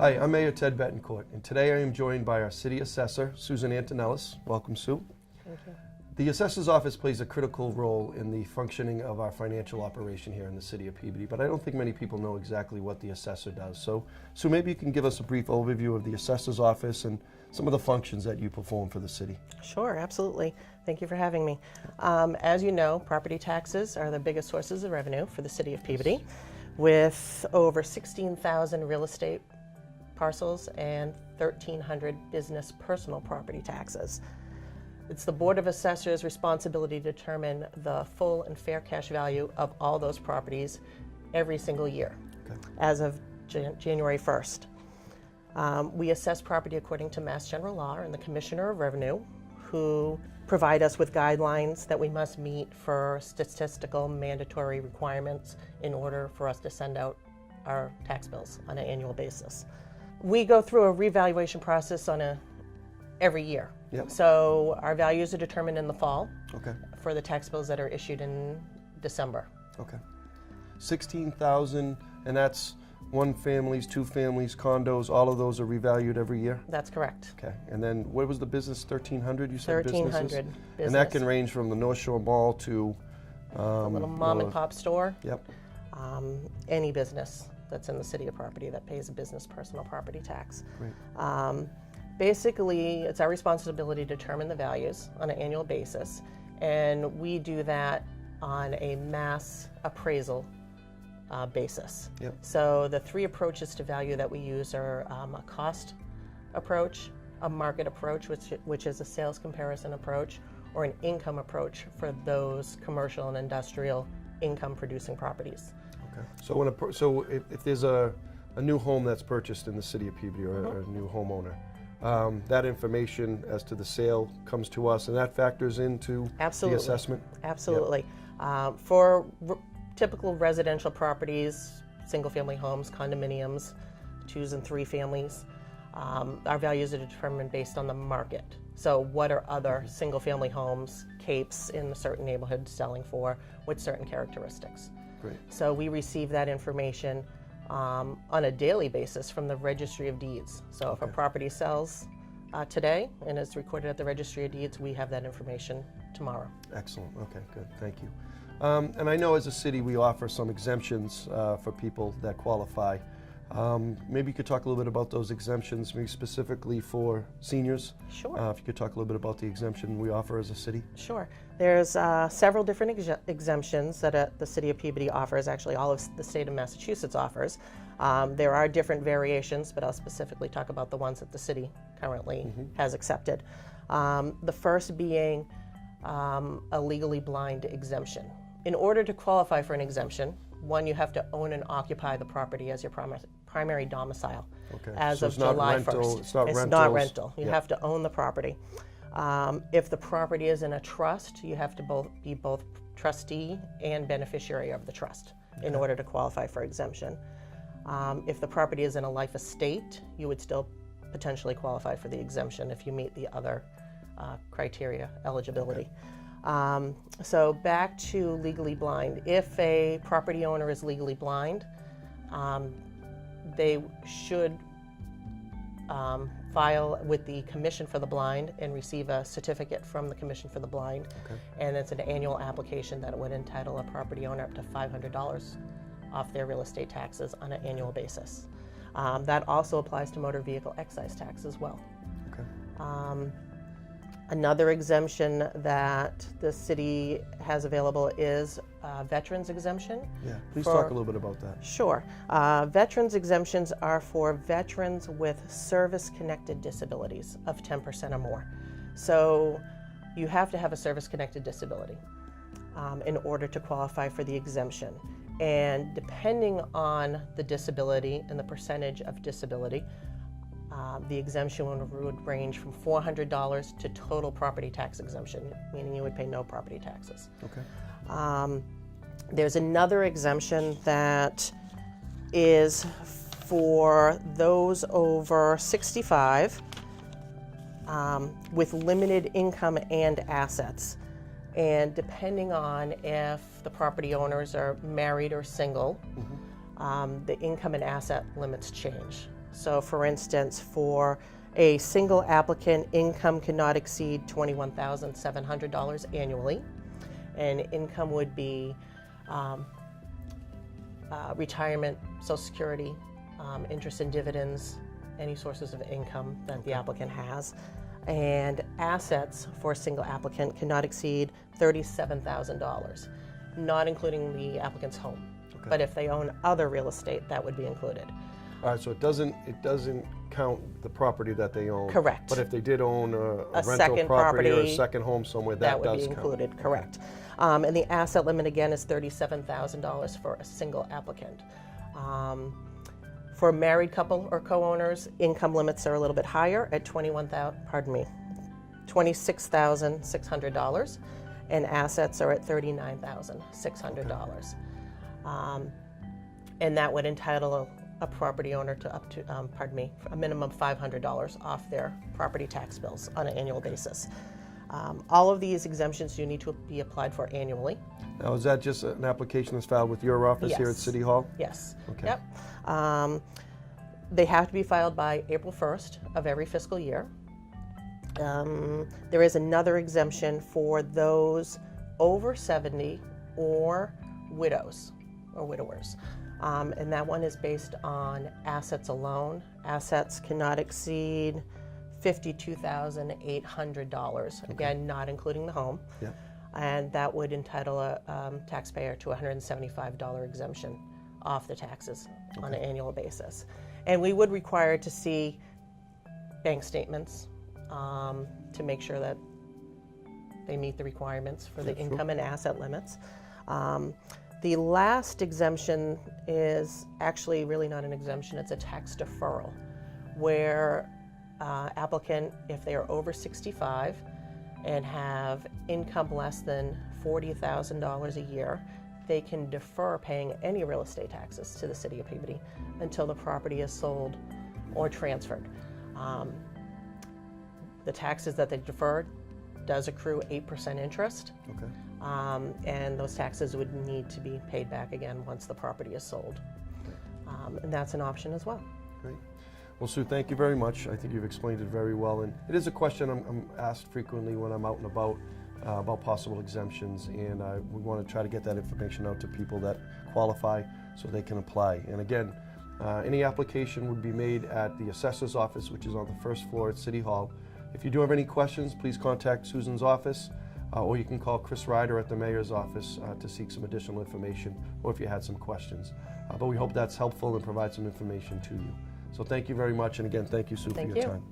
Hi, I'm Mayor Ted Bettencourt, and today I am joined by our City Assessor, Susan Antonellis. Welcome, Sue. Thank you. The Assessor's Office plays a critical role in the functioning of our financial operation here in the City of Peabody, but I don't think many people know exactly what the Assessor does. So, Sue, maybe you can give us a brief overview of the Assessor's Office and some of the functions that you perform for the city. Sure, absolutely. Thank you for having me. As you know, property taxes are the biggest sources of revenue for the City of Peabody, with over 16,000 real estate parcels and 1,300 business personal property taxes. It's the Board of Assessors' responsibility to determine the full and fair cash value of all those properties every single year, as of January 1st. We assess property according to Mass General Law and the Commissioner of Revenue, who provide us with guidelines that we must meet for statistical mandatory requirements in order for us to send out our tax bills on an annual basis. We go through a revaluation process every year. Yep. So our values are determined in the fall Okay. for the tax bills that are issued in December. Okay. 16,000, and that's one families, two families, condos, all of those are revalued every year? That's correct. Okay. And then what was the business, 1,300 you said? 1,300 businesses? business. And that can range from the North Shore Mall to A little mom and pop store. Yep. Any business that's in the city of property that pays a business personal property tax. Great. Basically, it's our responsibility to determine the values on an annual basis, and we do that on a mass appraisal basis. Yep. So the three approaches to value that we use are a cost approach, a market approach, which is a sales comparison approach, or an income approach for those commercial and industrial income producing properties. Okay. So if there's a new home that's purchased in the City of Peabody, or a new homeowner, that information as to the sale comes to us, and that factors into Absolutely. the assessment? Absolutely. For typical residential properties, single-family homes, condominiums, 2s and 3 families, our values are determined based on the market. So what are other single-family homes, capes in a certain neighborhood selling for with certain characteristics? Great. So we receive that information on a daily basis from the Registry of Deeds. So if a property sells today and is recorded at the Registry of Deeds, we have that information tomorrow. Excellent. Okay, good. Thank you. And I know as a city we offer some exemptions for people that qualify. Maybe you could talk a little bit about those exemptions, maybe specifically for seniors. Sure. If you could talk a little bit about the exemption we offer as a city. Sure. There's several different exemptions that the City of Peabody offers, actually all of the state of Massachusetts offers. There are different variations, but I'll specifically talk about the ones that the city currently has accepted. The first being a legally blind exemption. In order to qualify for an exemption, one, you have to own and occupy the property as your primary domicile. Okay. As So of it's not July rental, 1st. it's not It's rentals. not rental. You Yep. have to own the property. If the property is in a trust, you have to be both trustee and beneficiary of the trust in order to qualify for exemption. If the property is in a life estate, you would still potentially qualify for the exemption if you meet the other criteria, eligibility. So back to legally blind. If a property owner is legally blind, they should file with the Commission for the Blind and receive a certificate from the Commission for the Blind. And it's an annual application that would entitle a property owner up to $500 off their real estate taxes on an annual basis. That also applies to motor vehicle excise tax as well. Okay. Another exemption that the city has available is veterans exemption. Yeah, please talk a little bit about that. Sure. Veterans exemptions are for veterans with service-connected disabilities of 10% or more. So you have to have a service-connected disability in order to qualify for the exemption. And depending on the disability and the percentage of disability, the exemption would range from $400 to total property tax exemption, meaning you would pay no property taxes. Okay. There's another exemption that is for those over 65 with limited income and assets. And depending on if the property owners are married or single, the income and asset limits change. So for instance, for a single applicant, income cannot exceed $21,700 annually, and income would be retirement, Social Security, interest and dividends, any sources of income that the applicant has. And assets for a single applicant cannot exceed $37,000, not including the applicant's home. Okay. But if they own other real estate, that would be included. All right, so it doesn't count the property that they own. Correct. But if they did own a rental second property or a property, second home somewhere, That that would does be count. included, correct. And the asset limit again is $37,000 for a single applicant. For a married couple or co-owners, income limits are a little bit higher at $26,600, and assets are at $39,600. And that would entitle a property owner to up to, a minimum $500 off their property tax bills on an annual basis. All of these exemptions do need to be applied for annually. Now, is that just an application that's filed with your office here at Yes. City Hall? Yes. Okay. Yep. They have to be filed by April 1st of every fiscal year. There is another exemption for those over 70 or widows or widowers. And that one is based on assets alone. Assets cannot exceed $52,800, again, not including the home. Yeah. And that would entitle a taxpayer to a $175 exemption off the taxes on an annual basis. And we would require to see bank statements to make sure that they meet the requirements for the income and asset limits. The last exemption is actually really not an exemption, it's a tax deferral, where applicant, if they are over 65 and have income less than $40,000 a year, they can defer paying any real estate taxes to the City of Peabody until the property is sold or transferred. The taxes that they defer does accrue 8% interest. Okay. And those taxes would need to be paid back again once the property is sold. And that's an option as well. Great. Well, Sue, thank you very much. I think you've explained it very well. And it is a question I'm asked frequently when I'm out and about possible exemptions. And we want to try to get that information out to people that qualify so they can apply. And again, any application would be made at the Assessors office, which is on the first floor at City Hall. If you do have any questions, please contact Susan's office, or you can call Chris Ryder at the Mayor's office to seek some additional information, or if you had some questions. But we hope that's helpful and provides some information to you. So thank you very much, and again, thank you, Sue, for your time.